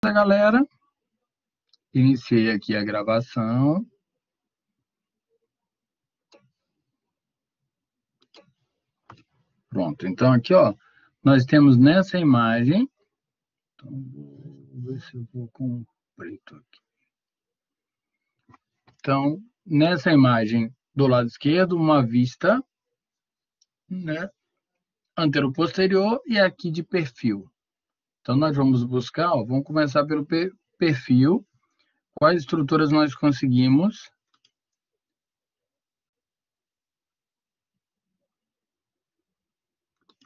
Beleza, galera? Iniciei aqui a gravação. Pronto, então aqui, ó, nós temos nessa imagem, então vou ver se eu vou com preto aqui. Então, nessa imagem do lado esquerdo, uma vista, né, anteroposterior e aqui de perfil. Então, nós vamos buscar, ó, vamos começar pelo perfil, quais estruturas nós conseguimos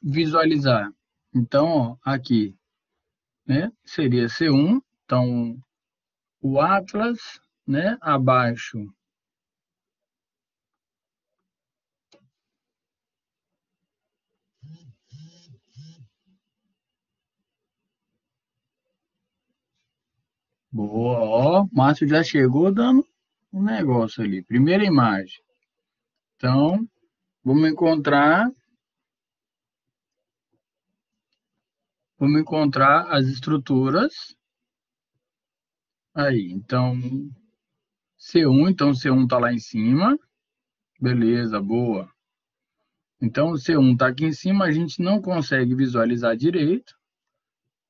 visualizar. Então, ó, aqui, né, seria C1, então o Atlas, né, abaixo boa, ó, Márcio já chegou dando um negócio ali, primeira imagem. Então, vamos encontrar as estruturas aí. Então, C1, então C1 tá lá em cima, beleza, boa. Então, o C1 tá aqui em cima, a gente não consegue visualizar direito.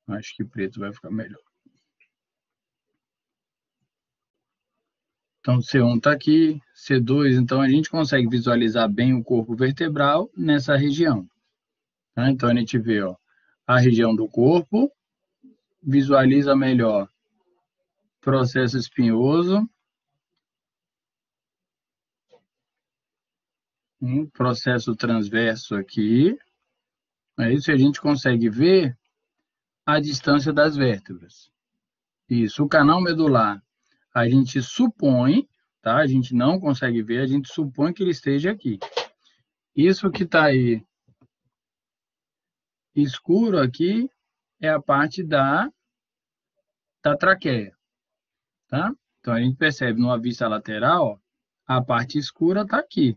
Acho que preto vai ficar melhor. Então, C1 está aqui, C2, então a gente consegue visualizar bem o corpo vertebral nessa região. Tá? Então, a gente vê, ó, a região do corpo, visualiza melhor processo espinhoso, um processo transverso aqui. É isso, a gente consegue ver a distância das vértebras. Isso, o canal medular, a gente supõe, tá? A gente não consegue ver, a gente supõe que ele esteja aqui. Isso que está aí escuro aqui é a parte da traqueia, tá? Então, a gente percebe numa vista lateral, ó, a parte escura está aqui,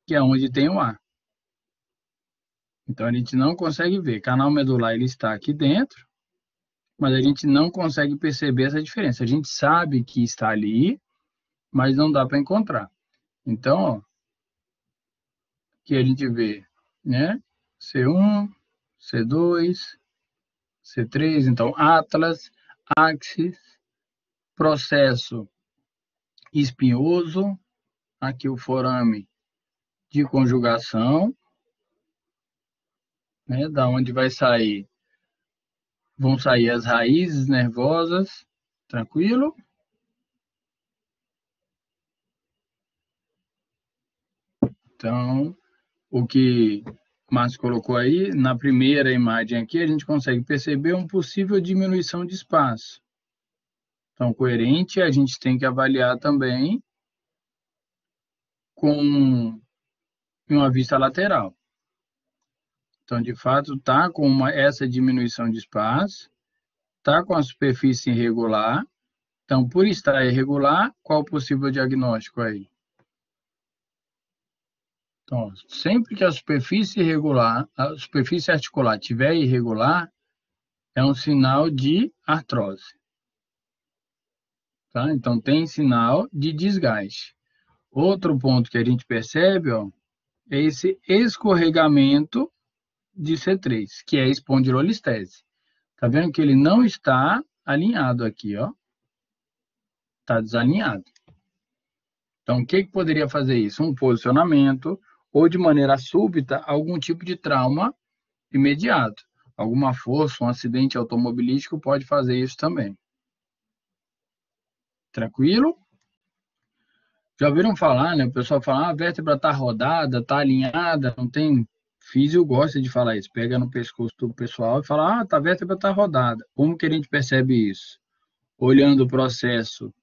que é onde tem o ar. Então, a gente não consegue ver. Canal medular, ele está aqui dentro, mas a gente não consegue perceber essa diferença. A gente sabe que está ali, mas não dá para encontrar. Então, ó, aqui a gente vê, né? C1, C2, C3, então Atlas, Axis, processo espinhoso, aqui o forame de conjugação, né, da onde vão sair as raízes nervosas, tranquilo? Então, o que o Márcio colocou aí, na primeira imagem aqui, a gente consegue perceber uma possível diminuição de espaço. Então, coerente, a gente tem que avaliar também com uma vista lateral. Então, de fato, está com essa diminuição de espaço, está com a superfície irregular. Então, por estar irregular, qual o possível diagnóstico aí? Então, sempre que a superfície irregular, a superfície articular estiver irregular, é um sinal de artrose. Tá? Então, tem sinal de desgaste. Outro ponto que a gente percebe, ó, é esse escorregamento de C3, que é a espondilolistese. Tá vendo que ele não está alinhado aqui, ó? Está desalinhado. Então, o que poderia fazer isso? Um posicionamento ou, de maneira súbita, algum tipo de trauma imediato. Alguma força, um acidente automobilístico pode fazer isso também. Tranquilo? Já ouviram falar, né? O pessoal fala, a vértebra está rodada, está alinhada, não tem... Físio gosta de falar isso, pega no pescoço do pessoal e fala, a vértebra está rodada. Como que a gente percebe isso? Olhando o processo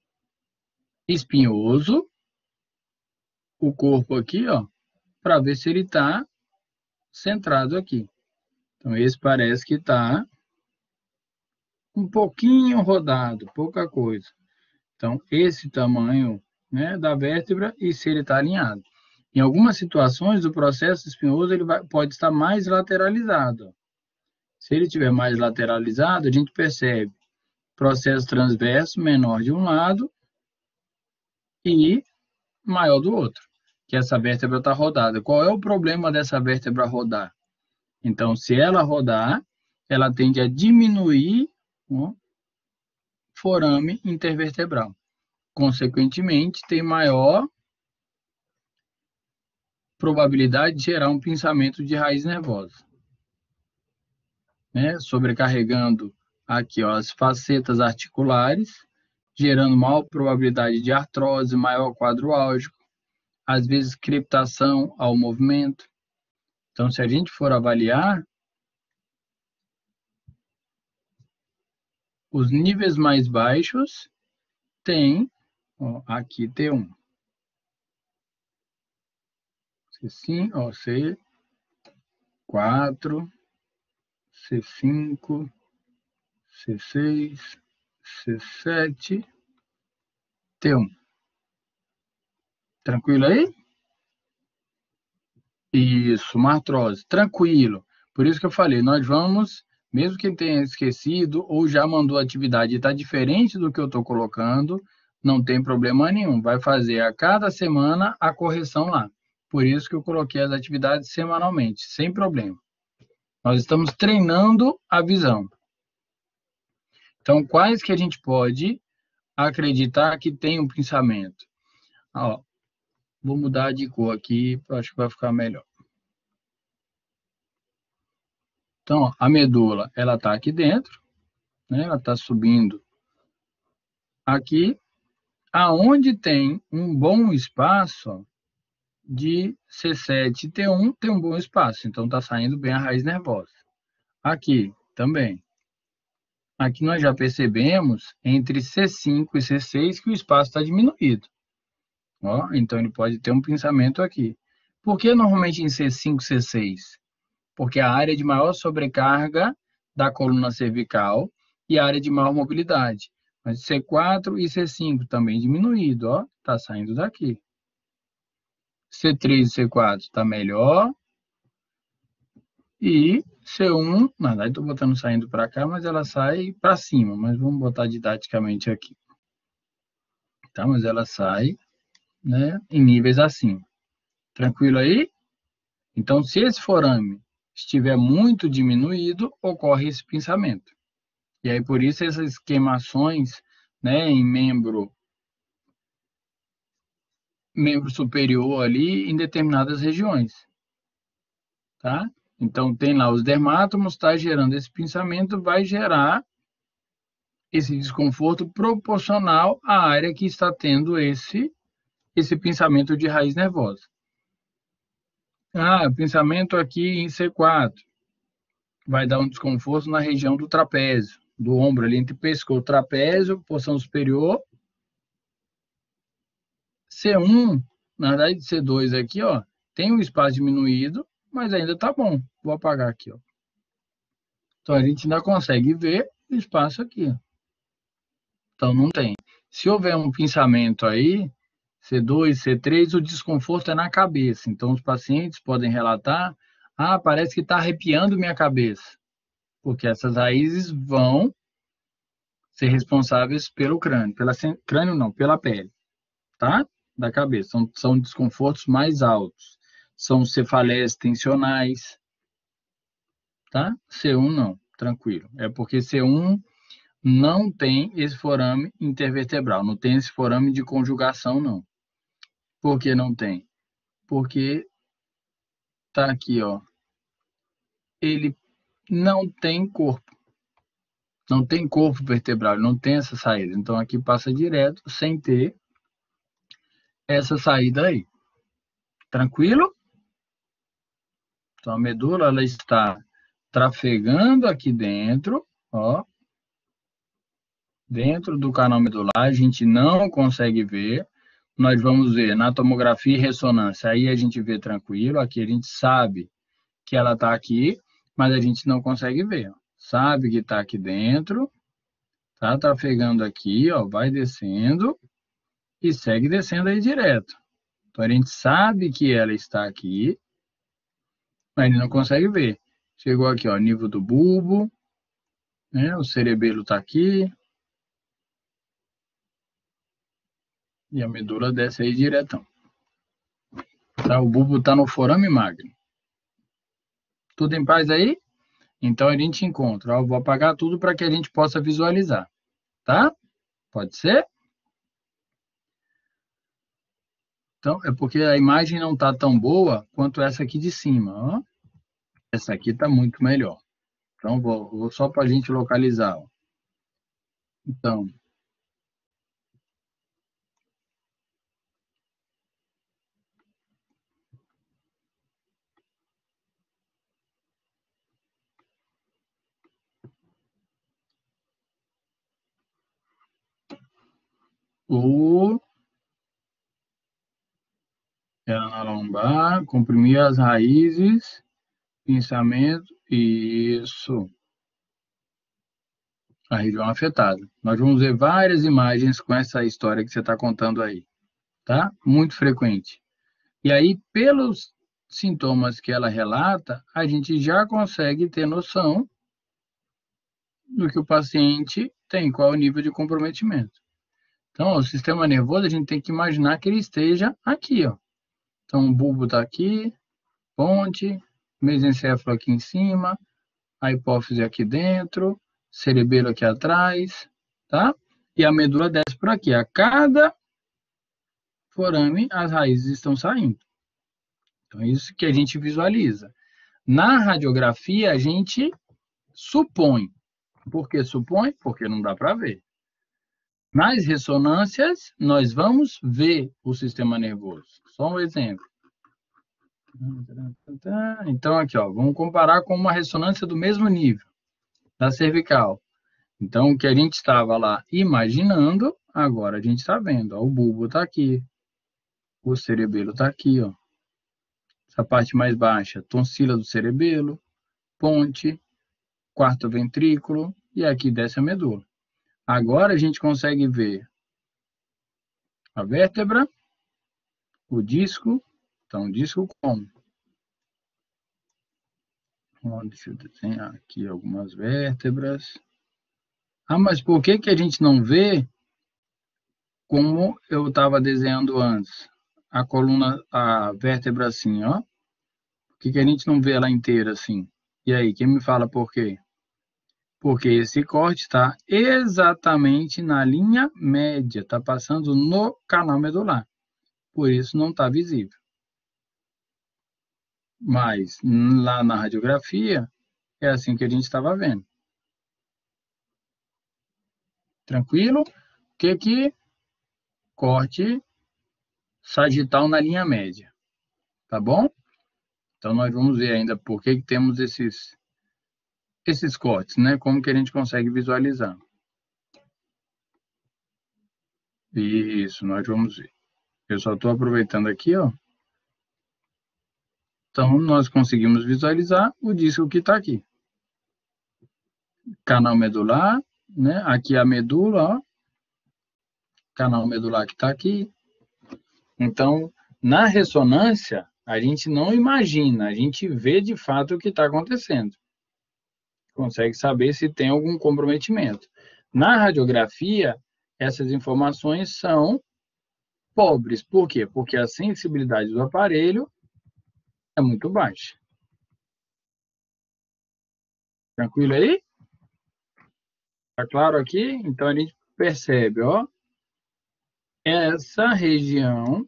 espinhoso, o corpo aqui, ó, para ver se ele está centrado aqui. Então, esse parece que está um pouquinho rodado, pouca coisa. Então, esse tamanho, né, da vértebra e se ele está alinhado. Em algumas situações, o processo espinhoso pode estar mais lateralizado. Se ele estiver mais lateralizado, a gente percebe processo transverso menor de um lado e maior do outro, que essa vértebra está rodada. Qual é o problema dessa vértebra rodar? Então, se ela rodar, ela tende a diminuir o forame intervertebral. Consequentemente, tem maior probabilidade de gerar um pinçamento de raiz nervosa, né? Sobrecarregando aqui, ó, as facetas articulares, gerando maior probabilidade de artrose, maior quadro álgico, às vezes crepitação ao movimento. Então, se a gente for avaliar, os níveis mais baixos tem, ó, aqui T1. C5, ó, C4, C5, C6, C7, T1. Tranquilo aí? Isso, uma artrose. Tranquilo. Por isso que eu falei, nós vamos, mesmo que tenha esquecido ou já mandou atividade e está diferente do que eu estou colocando, não tem problema nenhum. Vai fazer a cada semana a correção lá. Por isso que eu coloquei as atividades semanalmente, sem problema. Nós estamos treinando a visão. Então, quais que a gente pode acreditar que tem um pensamento? Ó, vou mudar de cor aqui, acho que vai ficar melhor. Então, ó, a medula, ela está aqui dentro, né? Ela está subindo aqui, aonde tem um bom espaço, ó, de C7 e T1, tem um bom espaço, então está saindo bem a raiz nervosa. Aqui também. Aqui nós já percebemos, entre C5 e C6, que o espaço está diminuído. Ó, então ele pode ter um pensamento aqui. Por que normalmente em C5 e C6? Porque a área de maior sobrecarga da coluna cervical e a área de maior mobilidade. Mas C4 e C5 também diminuído, ó, tá saindo daqui. C3 e C4 está melhor. E C1, na verdade estou botando saindo para cá, mas ela sai para cima, mas vamos botar didaticamente aqui. Tá? Mas ela sai, né, em níveis acima. Tranquilo aí? Então, se esse forame estiver muito diminuído, ocorre esse pinçamento. E aí, por isso, essas queimações, né, em membro superior ali, em determinadas regiões. Tá? Então, tem lá os dermátomos, está gerando esse pinçamento, vai gerar esse desconforto proporcional à área que está tendo esse pensamento de raiz nervosa. Ah, pensamento aqui em C4. Vai dar um desconforto na região do trapézio, do ombro ali entre pescoço, trapézio, porção superior. C1, na verdade C2 aqui, ó, tem um espaço diminuído, mas ainda tá bom. Vou apagar aqui, ó. Então a gente ainda consegue ver o espaço aqui. Então não tem. Se houver um pinçamento aí, C2, C3, o desconforto é na cabeça. Então os pacientes podem relatar, ah, parece que está arrepiando minha cabeça. Porque essas raízes vão ser responsáveis pelo crânio. Crânio não, pela pele, tá? Da cabeça. São desconfortos mais altos. São cefaleias tensionais, tá? C1 não, tranquilo. É porque C1 não tem esse forame intervertebral, não tem esse forame de conjugação, não. Por que não tem? Porque tá aqui, ó. Ele não tem corpo. Não tem corpo vertebral, não tem essa saída. Então aqui passa direto sem ter essa saída aí. Tranquilo? Então a medula ela está trafegando aqui dentro, ó. Dentro do canal medular, a gente não consegue ver. Nós vamos ver na tomografia e ressonância. Aí a gente vê tranquilo. Aqui a gente sabe que ela está aqui, mas a gente não consegue ver. Sabe que está aqui dentro. Tá trafegando aqui, ó, vai descendo e segue descendo aí direto. Então a gente sabe que ela está aqui, mas ele não consegue ver. Chegou aqui, ó, nível do bulbo, né? O cerebelo está aqui. E a medula desce aí diretão. Tá? O bulbo está no forame magno. Tudo em paz aí? Então a gente encontra. Eu vou apagar tudo para que a gente possa visualizar. Tá? Pode ser? Então, é porque a imagem não está tão boa quanto essa aqui de cima. Ó. Essa aqui está muito melhor. Então, vou só para a gente localizar. Ó. Então, o era na lombar, comprimir as raízes, pensamento, isso, a região afetada. Nós vamos ver várias imagens com essa história que você está contando aí, tá? Muito frequente. E aí, pelos sintomas que ela relata, a gente já consegue ter noção do que o paciente tem, qual é o nível de comprometimento. Então, o sistema nervoso, a gente tem que imaginar que ele esteja aqui, ó. Então, o bulbo está aqui, ponte, mesencéfalo aqui em cima, a hipófise aqui dentro, cerebelo aqui atrás, tá? E a medula desce por aqui. A cada forame, as raízes estão saindo. Então, é isso que a gente visualiza. Na radiografia, a gente supõe. Por que supõe? Porque não dá para ver. Nas ressonâncias, nós vamos ver o sistema nervoso. Só um exemplo. Então, aqui, ó, vamos comparar com uma ressonância do mesmo nível, da cervical. Então, o que a gente estava lá imaginando, agora a gente está vendo. Ó, o bulbo está aqui, o cerebelo está aqui, ó. Essa parte mais baixa, tonsila do cerebelo, ponte, quarto ventrículo, e aqui desce a medula. Agora a gente consegue ver a vértebra, o disco. Então, o disco como? Deixa eu desenhar aqui algumas vértebras. Ah, mas por que que a gente não vê como eu estava desenhando antes? A coluna, a vértebra assim, ó. Por que que a gente não vê ela inteira assim? E aí, quem me fala por quê? Porque esse corte está exatamente na linha média, está passando no canal medular. Por isso não está visível. Mas lá na radiografia, é assim que a gente estava vendo. Tranquilo? O que que corte sagital na linha média? Tá bom? Então, nós vamos ver ainda por que que temos esses cortes, né? Como que a gente consegue visualizar. Isso, nós vamos ver. Eu só estou aproveitando aqui, ó. Então, nós conseguimos visualizar o disco que está aqui. Canal medular, né? Aqui a medula, ó. Canal medular que está aqui. Então, na ressonância, a gente não imagina, a gente vê de fato o que está acontecendo. Consegue saber se tem algum comprometimento. Na radiografia, essas informações são pobres. Por quê? Porque a sensibilidade do aparelho é muito baixa. Tranquilo aí? Tá claro aqui? Então a gente percebe, ó, essa região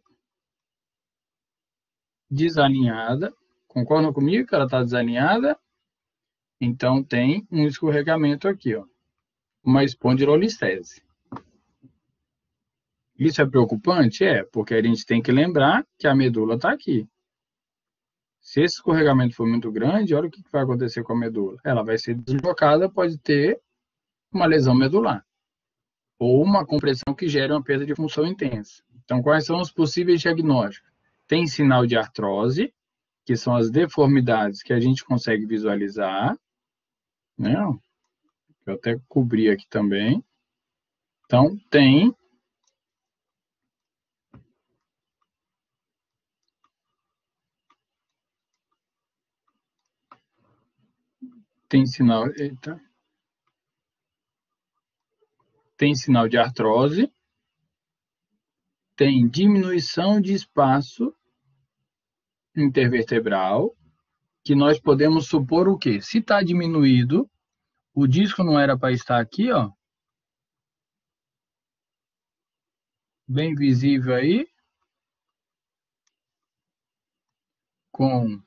desalinhada. Concordam comigo que ela está desalinhada? Então tem um escorregamento aqui, ó, uma espondilolistese. Isso é preocupante? É, porque a gente tem que lembrar que a medula está aqui. Se esse escorregamento for muito grande, olha o que vai acontecer com a medula. Ela vai ser deslocada, pode ter uma lesão medular ou uma compressão que gere uma perda de função intensa. Então, quais são os possíveis diagnósticos? Tem sinal de artrose, que são as deformidades que a gente consegue visualizar, né? Eu até cobri aqui também. Então, tem sinal, eita, tem sinal de artrose, tem diminuição de espaço intervertebral, que nós podemos supor o quê? Se está diminuído, o disco não era para estar aqui, ó, bem visível aí, com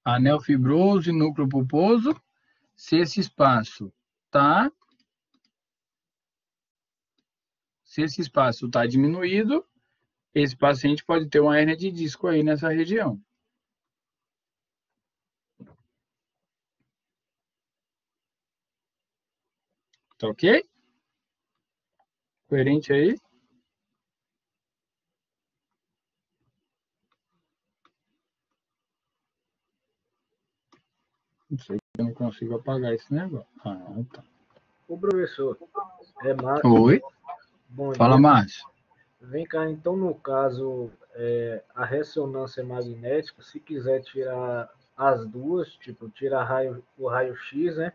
anel fibroso e núcleo pulposo. Se esse espaço está diminuído, esse paciente pode ter uma hérnia de disco aí nessa região. Tá ok? Coerente aí? Não sei, eu não consigo apagar esse negócio. Ah, tá. O professor, é Márcio. Oi? Bom Fala, dia. Márcio. Vem cá, então, no caso, a ressonância magnética, se quiser tirar as duas, tipo, tira o raio-x, né?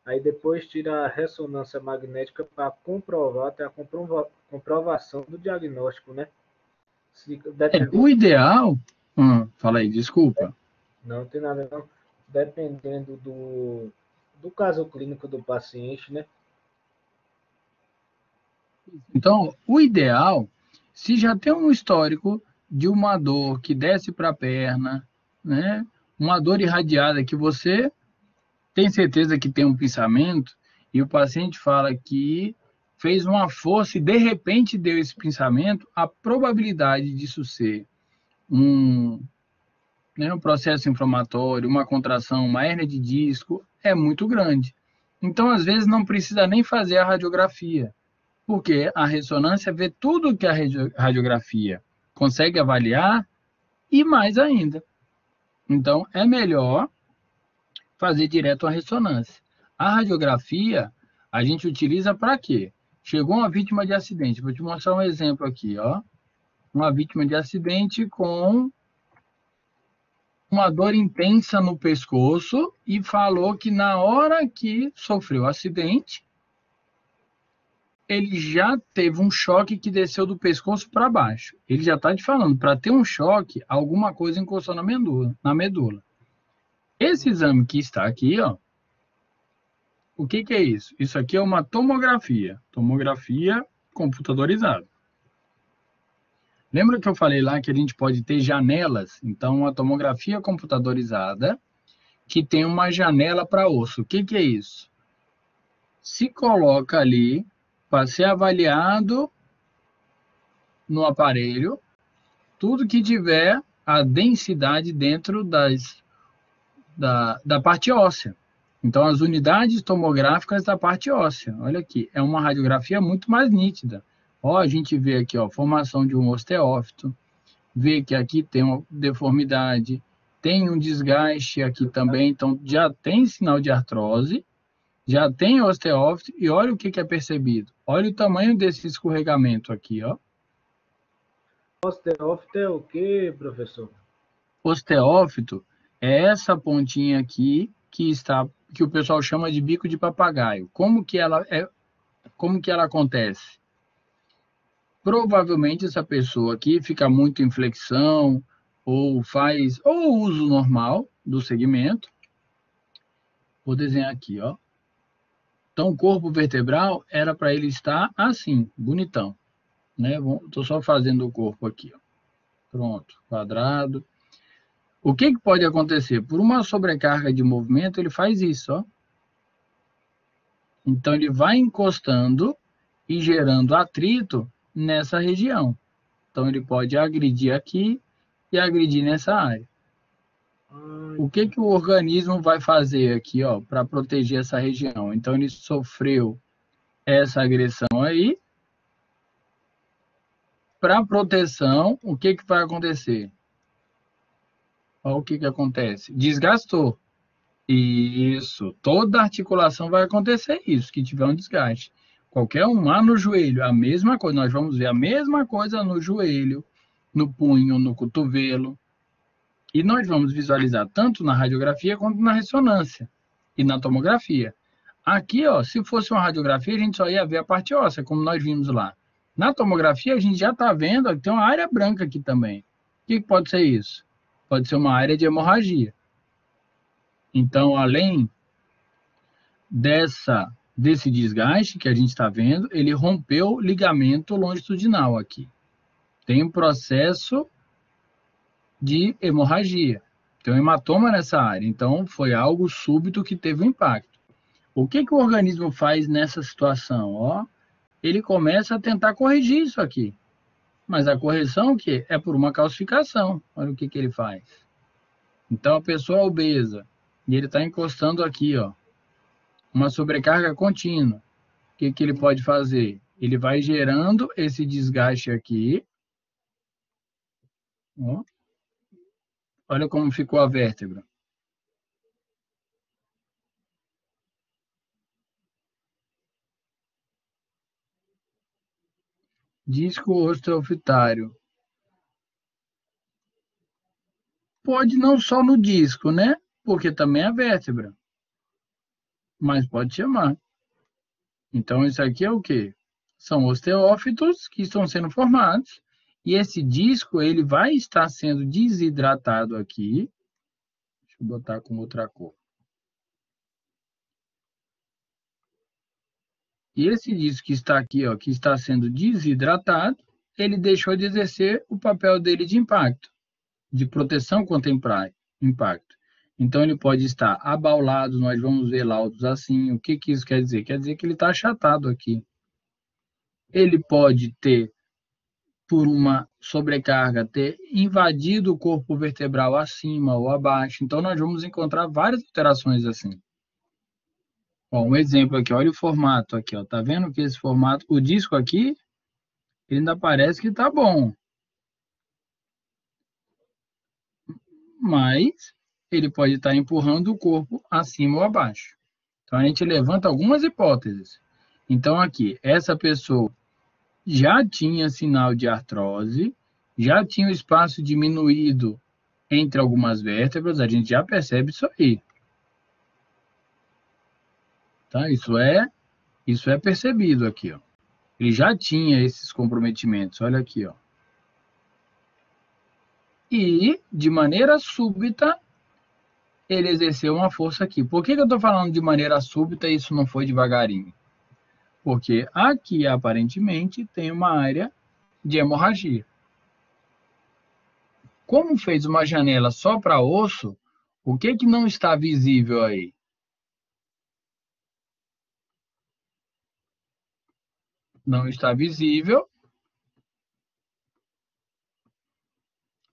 Aí depois tira a ressonância magnética para comprovar, até a comprovação do diagnóstico, né? O ideal... fala aí, desculpa. Não tem nada não. Dependendo do caso clínico do paciente, né? Então, o ideal, se já tem um histórico de uma dor que desce para a perna, né? Uma dor irradiada que você tem certeza que tem um pinçamento e o paciente fala que fez uma força e de repente deu esse pinçamento, a probabilidade disso ser um processo inflamatório, uma contração, uma hérnia de disco, é muito grande. Então, às vezes, não precisa nem fazer a radiografia, porque a ressonância vê tudo que a radiografia consegue avaliar e mais ainda. Então, é melhor fazer direto a ressonância. A radiografia, a gente utiliza para quê? Chegou uma vítima de acidente, vou te mostrar um exemplo aqui, ó. Uma vítima de acidente com uma dor intensa no pescoço e falou que na hora que sofreu o acidente, ele já teve um choque que desceu do pescoço para baixo. Ele já está te falando, para ter um choque, alguma coisa encostou na medula. Esse exame que está aqui, ó, o que é isso? Isso aqui é uma tomografia computadorizada. Lembra que eu falei lá que a gente pode ter janelas? Então, uma tomografia computadorizada que tem uma janela para osso. O que é isso? Se coloca ali para ser avaliado no aparelho tudo que tiver a densidade dentro da parte óssea. Então, as unidades tomográficas da parte óssea. Olha aqui, é uma radiografia muito mais nítida. Ó, a gente vê aqui, ó, formação de um osteófito, vê que aqui tem uma deformidade, tem um desgaste aqui também, então já tem sinal de artrose, já tem osteófito, e olha o que é percebido. Olha o tamanho desse escorregamento aqui, ó. Osteófito é o quê, professor? Osteófito é essa pontinha aqui que o pessoal chama de bico de papagaio. Como que ela acontece? Provavelmente essa pessoa aqui fica muito em flexão ou faz ou uso normal do segmento. Vou desenhar aqui, ó. Então, o corpo vertebral era para ele estar assim, bonitão, né? Estou só fazendo o corpo aqui, ó. Pronto, quadrado. O que pode acontecer? Por uma sobrecarga de movimento, ele faz isso, ó. Então, ele vai encostando e gerando atrito nessa região. Então, ele pode agredir aqui e agredir nessa área. O que o organismo vai fazer aqui, ó, para proteger essa região? Então, ele sofreu essa agressão aí. Para proteção, o que vai acontecer? Olha o que acontece. Desgastou. Isso. Toda articulação vai acontecer isso, que tiver um desgaste. Qualquer um lá no joelho, a mesma coisa. Nós vamos ver a mesma coisa no joelho, no punho, no cotovelo. E nós vamos visualizar tanto na radiografia quanto na ressonância e na tomografia. Aqui, ó, se fosse uma radiografia, a gente só ia ver a parte óssea, como nós vimos lá. Na tomografia, a gente já está vendo que tem uma área branca aqui também. O que pode ser isso? Pode ser uma área de hemorragia. Então, além desse desgaste que a gente está vendo, ele rompeu o ligamento longitudinal aqui. Tem um processo de hemorragia. Tem um hematoma nessa área. Então, foi algo súbito que teve um impacto. O que o organismo faz nessa situação? Ó, ele começa a tentar corrigir isso aqui. Mas a correção o quê? É por uma calcificação. Olha o que ele faz. Então, a pessoa obesa, e ele está encostando aqui, ó, uma sobrecarga contínua. O que ele pode fazer? Ele vai gerando esse desgaste aqui. Ó. Olha como ficou a vértebra. Disco osteofitário. Pode não só no disco, né? Porque também é a vértebra. Mas pode chamar. Então, isso aqui é o quê? São osteófitos que estão sendo formados. E esse disco, ele vai estar sendo desidratado aqui. Deixa eu botar com outra cor. E esse disco que está aqui, ó, que está sendo desidratado, ele deixou de exercer o papel dele de impacto, de proteção contra impacto. Então, ele pode estar abaulado, nós vamos ver laudos assim. O que isso quer dizer? Quer dizer que ele está achatado aqui. Ele pode ter, por uma sobrecarga, ter invadido o corpo vertebral acima ou abaixo. Então, nós vamos encontrar várias alterações assim. Ó, um exemplo aqui, olha o formato aqui, ó. Tá vendo que esse formato, o disco aqui, ele ainda parece que tá bom. Mas ele pode estar empurrando o corpo acima ou abaixo. Então, a gente levanta algumas hipóteses. Então, aqui, essa pessoa já tinha sinal de artrose, já tinha o espaço diminuído entre algumas vértebras, a gente já percebe isso aí. Tá? Isso é percebido aqui, ó. Ele já tinha esses comprometimentos, olha aqui, ó. E, de maneira súbita, ele exerceu uma força aqui. Por que eu estou falando de maneira súbita e isso não foi devagarinho? Porque aqui, aparentemente, tem uma área de hemorragia. Como fez uma janela só para osso, o que não está visível aí? Não está visível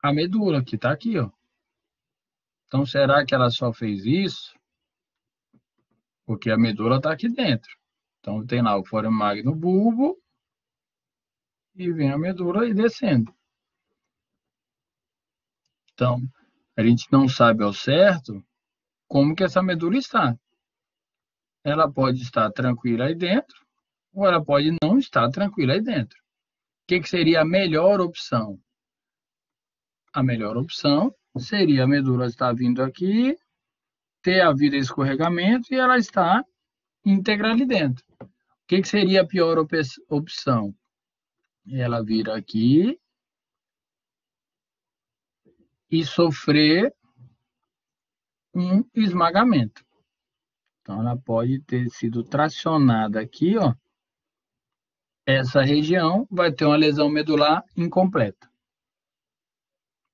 a medula, que está aqui, ó. Então, será que ela só fez isso? Porque a medula está aqui dentro. Então, tem lá o fôrum magno bulbo e vem a medula aí descendo. Então, a gente não sabe ao certo como que essa medula está. Ela pode estar tranquila aí dentro, ou ela pode não estar tranquila aí dentro. O que seria a melhor opção? A melhor opção seria a medula estar vindo aqui, ter havido escorregamento e ela está íntegra ali dentro. O que seria a pior opção? Ela vir aqui e sofrer um esmagamento. Então, ela pode ter sido tracionada aqui, ó. Essa região vai ter uma lesão medular incompleta.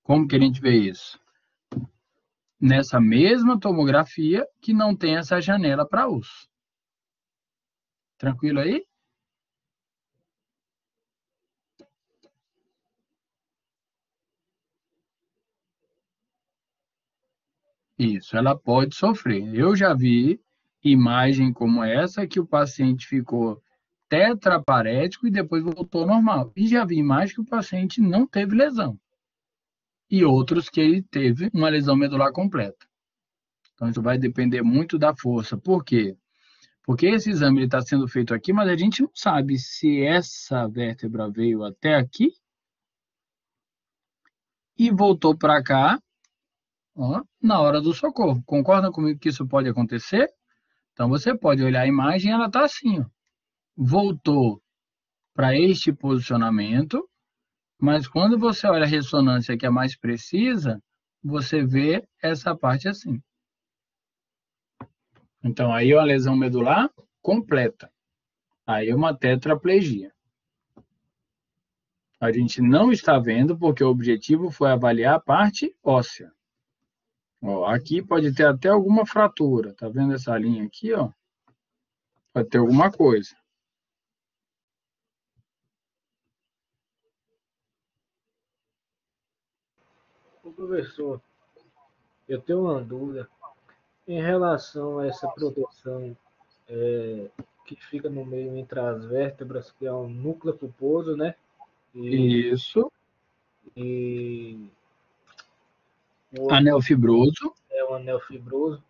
Como que a gente vê isso? Nessa mesma tomografia que não tem essa janela para osso. Tranquilo aí? Isso, ela pode sofrer. Eu já vi imagem como essa que o paciente ficou tetraparético e depois voltou ao normal. E já vi imagem que o paciente não teve lesão. E outros que ele teve uma lesão medular completa. Então, isso vai depender muito da força. Por quê? Porque esse exame está sendo feito aqui, mas a gente não sabe se essa vértebra veio até aqui e voltou para cá, ó, na hora do socorro. Concorda comigo que isso pode acontecer? Então, você pode olhar a imagem, ela está assim, ó. Voltou para este posicionamento, mas quando você olha a ressonância que é mais precisa, você vê essa parte assim. Então, aí é uma lesão medular completa. Aí é uma tetraplegia. A gente não está vendo porque o objetivo foi avaliar a parte óssea. Ó, aqui pode ter até alguma fratura. Tá vendo essa linha aqui, ó? Pode ter alguma coisa. Ô, professor, eu tenho uma dúvida em relação a essa proteção que fica no meio entre as vértebras, que é o núcleo pulposo, né? E, Isso. e o outro Anel fibroso. é o anel fibroso.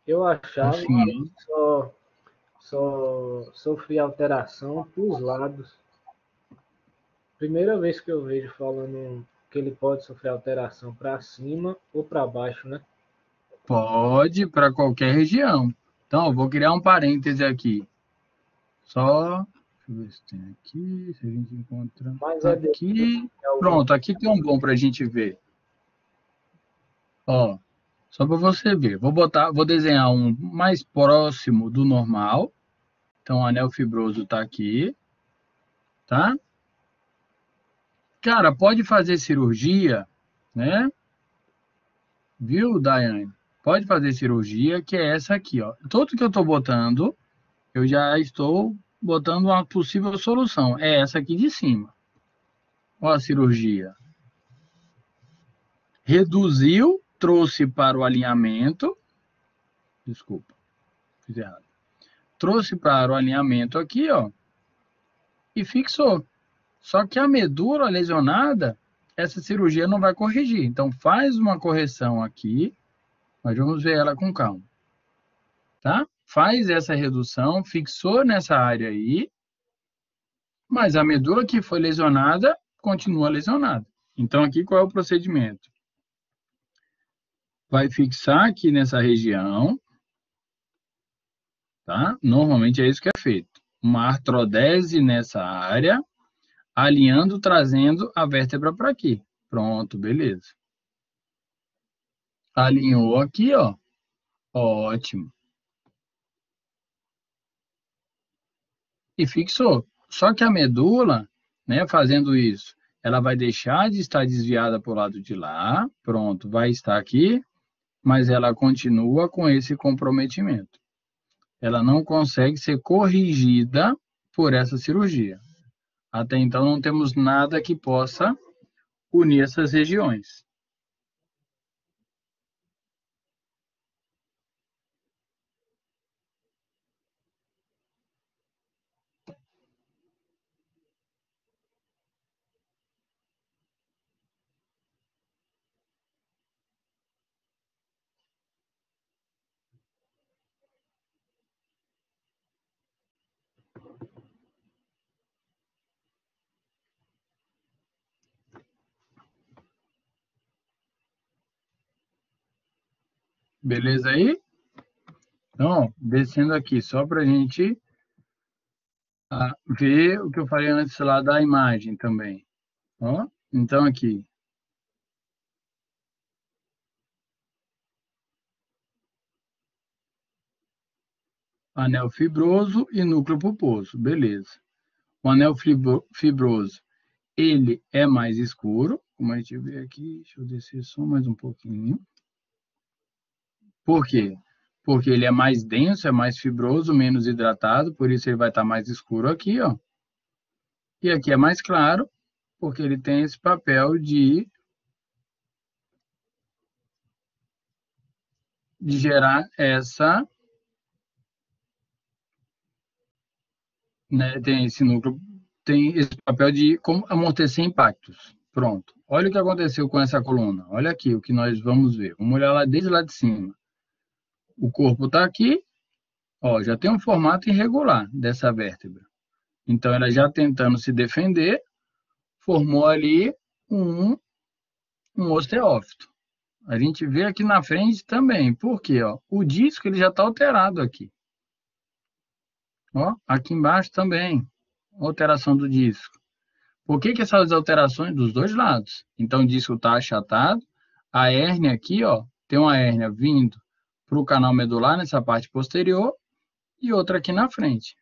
Eu achava que Assim, só sofria alteração para os lados. Primeira vez que eu vejo falando que ele pode sofrer alteração para cima ou para baixo, né? pode para qualquer região. Então, eu vou criar um parêntese aqui. Só, deixa eu ver se tem aqui, se a gente encontra Mas é aqui. algum. Pronto, aqui tem um bom para a gente ver. Ó, só para você ver. Vou desenhar um mais próximo do normal. Então, o anel fibroso está aqui, tá? Cara, pode fazer cirurgia, né? Viu, Daiane? Pode fazer cirurgia, que é essa aqui, ó. Tudo que eu estou botando, eu já estou botando uma possível solução. É essa aqui de cima. Ó a cirurgia. Reduziu, trouxe para o alinhamento. Desculpa, fiz errado. Trouxe para o alinhamento aqui, ó. E fixou. Só que a medula lesionada, essa cirurgia não vai corrigir. Então, faz uma correção aqui. Nós vamos ver ela com calma. Tá? Faz essa redução, fixou nessa área aí, mas a medula que foi lesionada continua lesionada. Então, aqui qual é o procedimento? Vai fixar aqui nessa região, tá? Normalmente é isso que é feito. Uma artrodese nessa área, alinhando, trazendo a vértebra para aqui. Pronto, beleza. Alinhou aqui, ó. Ótimo. E fixou. Só que a medula, né, fazendo isso, ela vai deixar de estar desviada para o lado de lá. Pronto, vai estar aqui, mas ela continua com esse comprometimento. Ela não consegue ser corrigida por essa cirurgia. Até então, não temos nada que possa unir essas regiões. Beleza aí? Então, descendo aqui, só para a gente ver o que eu falei antes lá da imagem também. Ó, então, aqui, anel fibroso e núcleo pulposo, beleza. O anel fibroso, ele é mais escuro, como a gente vê aqui, deixa eu descer só mais um pouquinho. Por quê? Porque ele é mais denso, é mais fibroso, menos hidratado, por isso ele vai estar mais escuro aqui, ó. E aqui é mais claro, porque ele tem esse papel de gerar essa, né, tem esse núcleo, tem esse papel de como amortecer impactos. Pronto. Olha o que aconteceu com essa coluna. Olha aqui o que nós vamos ver. Vamos olhar lá desde lá de cima. O corpo está aqui, ó, já tem um formato irregular dessa vértebra. Então, ela já tentando se defender, formou ali um osteófito. A gente vê aqui na frente também. Por quê? Ó? O disco ele já está alterado aqui. Ó, aqui embaixo também, alteração do disco. Por que que essas alterações dos dois lados? Então, o disco está achatado, a hérnia aqui, ó, tem uma hérnia vindo para o canal medular nessa parte posterior e outra aqui na frente.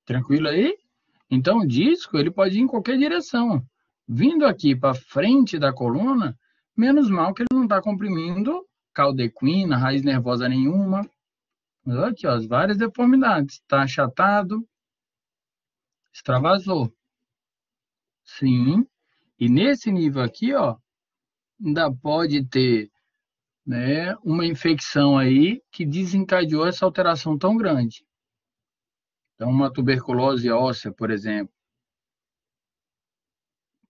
Tranquilo aí? Então, o disco ele pode ir em qualquer direção. Vindo aqui para frente da coluna, menos mal que ele não está comprimindo caldequina, raiz nervosa nenhuma. Mas olha aqui, ó, as várias deformidades. Está achatado, extravasou. Sim. E nesse nível aqui, ó, ainda pode ter, né, uma infecção aí que desencadeou essa alteração tão grande. Então, uma tuberculose óssea, por exemplo,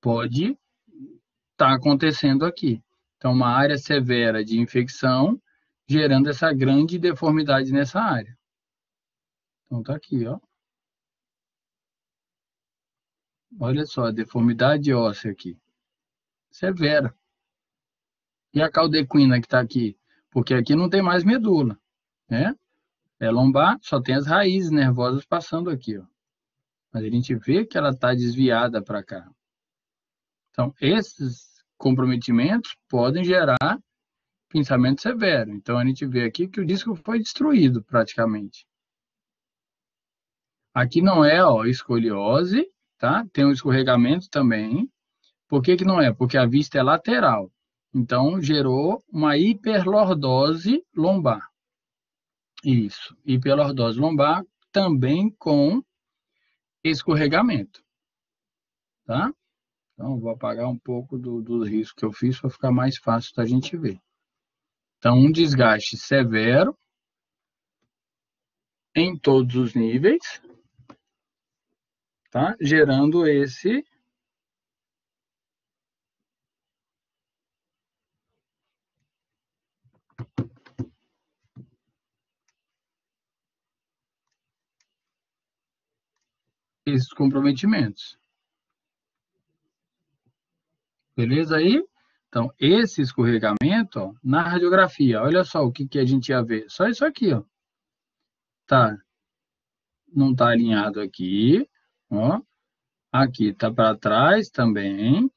pode estar acontecendo aqui. Então, uma área severa de infecção gerando essa grande deformidade nessa área. Então, tá aqui, ó. Olha só, a deformidade óssea aqui. Severa. E a caldequina que está aqui? Porque aqui não tem mais medula, né? É lombar, só tem as raízes nervosas passando aqui, ó. Mas a gente vê que ela está desviada para cá. Então, esses comprometimentos podem gerar pinçamento severo. Então, a gente vê aqui que o disco foi destruído praticamente. Aqui não é, ó, escoliose, tá? Tem um escorregamento também. Por que que não é? Porque a vista é lateral. Então, gerou uma hiperlordose lombar. Isso, hiperlordose lombar também com escorregamento, tá? Então, vou apagar um pouco do risco que eu fiz para ficar mais fácil da gente ver. Então, um desgaste severo em todos os níveis, tá? Gerando esse esses comprometimentos. Beleza aí? Então, esse escorregamento, ó, na radiografia, olha só o que, que a gente ia ver. Só isso aqui, ó. Tá, não está alinhado aqui, ó. Aqui está para trás também.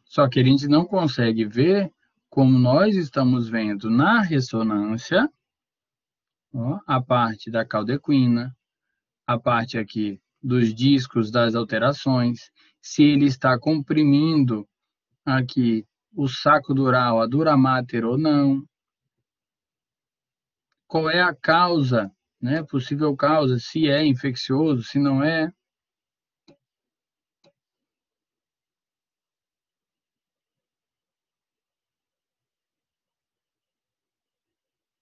Só que a gente não consegue ver como nós estamos vendo na ressonância, ó, a parte da caldequina, a parte aqui dos discos das alterações, se ele está comprimindo aqui o saco dural, a dura mater ou não, qual é a causa, né, possível causa, se é infeccioso, se não é.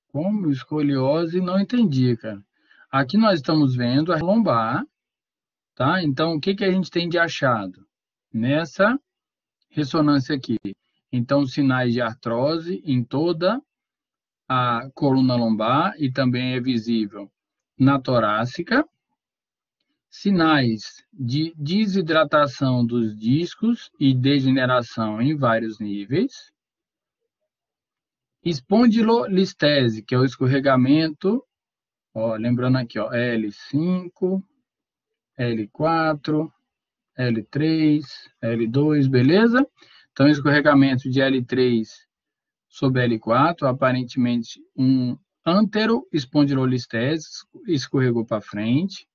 Como escoliose, não entendi, cara. Aqui nós estamos vendo a lombar, tá? Então, o que que a gente tem de achado nessa ressonância aqui? Então, sinais de artrose em toda a coluna lombar e também é visível na torácica. Sinais de desidratação dos discos e degeneração em vários níveis. Espondilolistese, que é o escorregamento, ó, lembrando aqui, ó, L5, L4, L3, L2, beleza? Então, escorregamento de L3 sobre L4, aparentemente um anteroespondilolistese, escorregou para frente,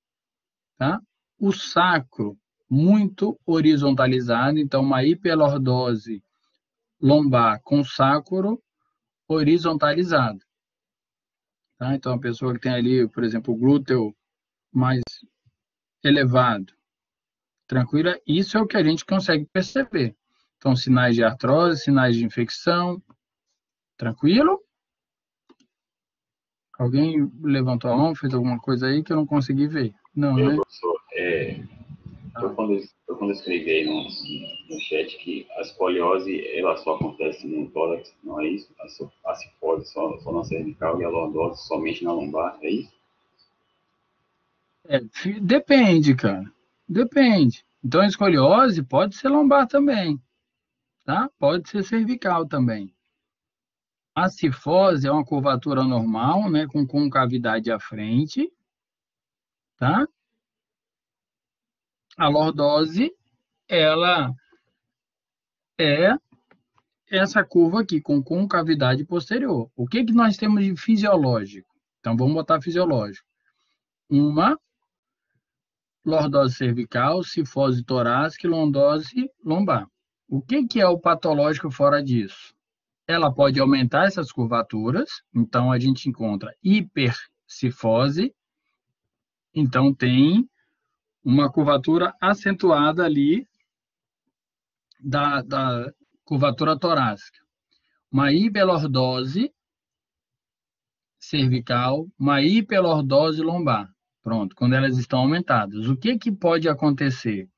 tá? O sacro, muito horizontalizado, então uma hiperlordose lombar com sacro horizontalizado, tá? Então, a pessoa que tem ali, por exemplo, o glúteo mais elevado, tranquila, isso é o que a gente consegue perceber. Então, sinais de artrose, sinais de infecção, tranquilo? Alguém levantou a mão, fez alguma coisa aí que eu não consegui ver? Não, Meu né? professor, Ah, eu quando escrevi aí no chat que a escoliose ela só acontece no tórax, não é isso? A cifose só na cervical e a lordose somente na lombar, é isso? Depende, cara. Depende. Então, a escoliose pode ser lombar também, tá? Pode ser cervical também. A cifose é uma curvatura normal, né, com concavidade à frente, tá? A lordose, ela é essa curva aqui, com concavidade posterior. O que que nós temos de fisiológico? Então, vamos botar fisiológico. Uma lordose cervical, cifose torácica e lordose lombar. O que que é o patológico fora disso? Ela pode aumentar essas curvaturas, então a gente encontra hipercifose, então tem uma curvatura acentuada ali da curvatura torácica. Uma hiperlordose cervical, uma hiperlordose lombar. Pronto, quando elas estão aumentadas. O que que pode acontecer?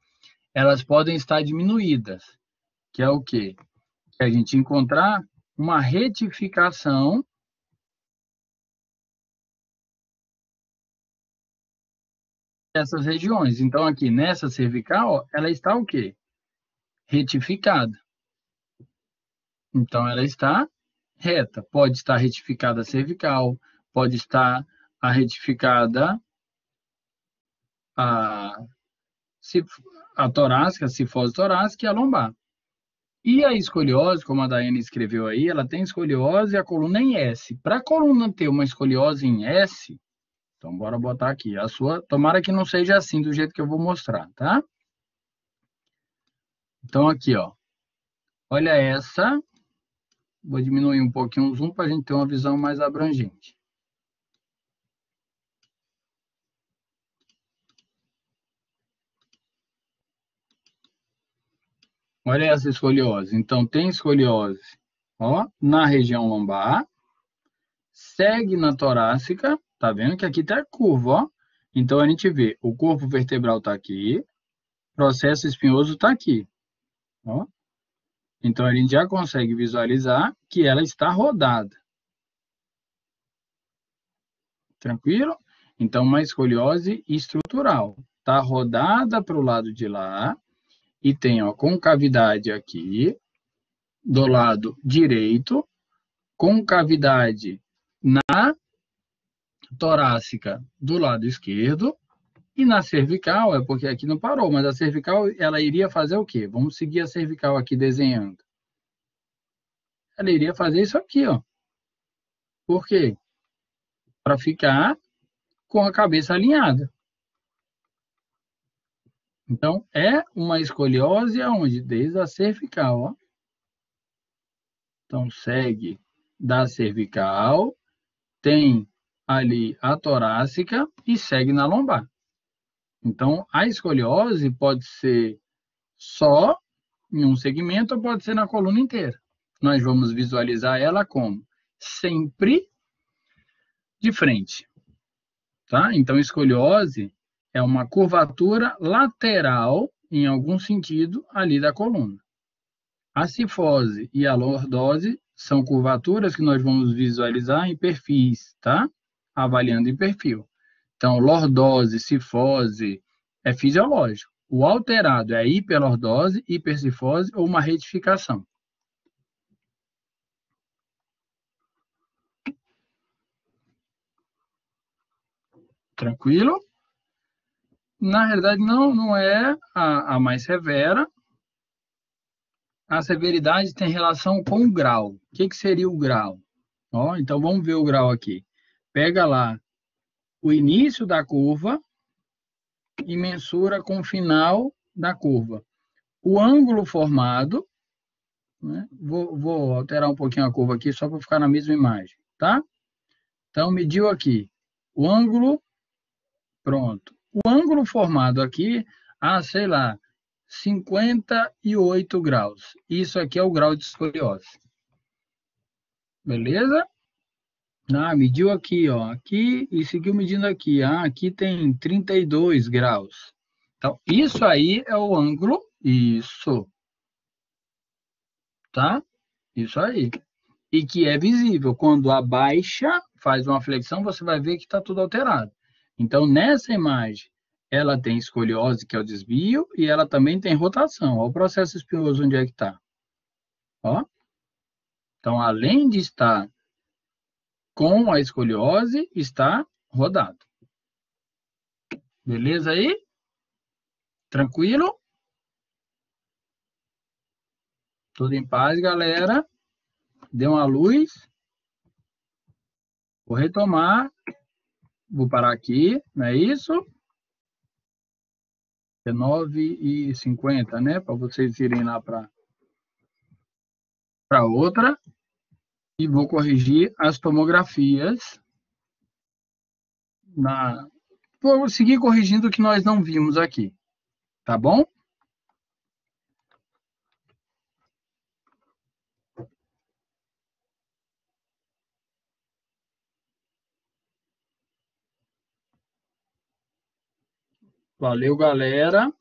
Elas podem estar diminuídas, que é o quê? Que a gente encontrar uma retificação dessas regiões. Então, aqui nessa cervical, ela está o quê? Retificada. Então, ela está reta. Pode estar retificada a cervical, pode estar a retificada a, a torácica, a cifose torácica e a lombar. E a escoliose, como a Daiane escreveu aí, ela tem escoliose e a coluna em S. Para a coluna ter uma escoliose em S, então bora botar aqui. A sua, tomara que não seja assim do jeito que eu vou mostrar, tá? Então aqui, ó. Olha essa. Vou diminuir um pouquinho o zoom para a gente ter uma visão mais abrangente. Olha essa escoliose. Então, tem escoliose, ó, na região lombar, segue na torácica, tá vendo que aqui tá curva, ó. Então, a gente vê, o corpo vertebral tá aqui, processo espinhoso tá aqui, ó. Então, a gente já consegue visualizar que ela está rodada. Tranquilo? Então, uma escoliose estrutural. Tá rodada para o lado de lá e tem, ó, concavidade aqui, do lado direito, concavidade na torácica do lado esquerdo e na cervical, é porque aqui não parou, mas a cervical ela iria fazer o quê? Vamos seguir a cervical aqui desenhando. Ela iria fazer isso aqui, ó. Por quê? Para ficar com a cabeça alinhada. Então, é uma escoliose aonde? Desde a cervical, ó. Então, segue da cervical, tem ali a torácica e segue na lombar. Então, a escoliose pode ser só em um segmento ou pode ser na coluna inteira. Nós vamos visualizar ela como sempre de frente, tá? Então, escoliose é uma curvatura lateral, em algum sentido, ali da coluna. A cifose e a lordose são curvaturas que nós vamos visualizar em perfis, tá? Avaliando em perfil. Então, lordose, cifose é fisiológico. O alterado é a hiperlordose, hipercifose ou uma retificação. Tranquilo? Na realidade, não é a mais severa. A severidade tem relação com o grau. O que seria o grau? Ó, então, vamos ver o grau aqui. Pega lá o início da curva e mensura com o final da curva. O ângulo formado, né? Vou alterar um pouquinho a curva aqui só para ficar na mesma imagem, tá? Então, mediu aqui o ângulo, pronto. O ângulo formado aqui, sei lá, 58 graus. Isso aqui é o grau de escoliose. Beleza? Mediu aqui, ó, aqui e seguiu medindo aqui. Aqui tem 32 graus. Então, isso aí é o ângulo, isso, tá? Isso aí. E que é visível. Quando abaixa, faz uma flexão, você vai ver que está tudo alterado. Então, nessa imagem, ela tem escoliose, que é o desvio, e ela também tem rotação. Olha o processo espinhoso onde é que está. Ó. Então, além de estar com a escoliose, está rodado. Beleza aí? Tranquilo? Tudo em paz, galera? Deu uma luz. Vou retomar. Vou parar aqui, não é isso? É 9h50, né? Para vocês irem lá para outra. E vou corrigir as tomografias. Vou seguir corrigindo o que nós não vimos aqui. Tá bom? Valeu, galera.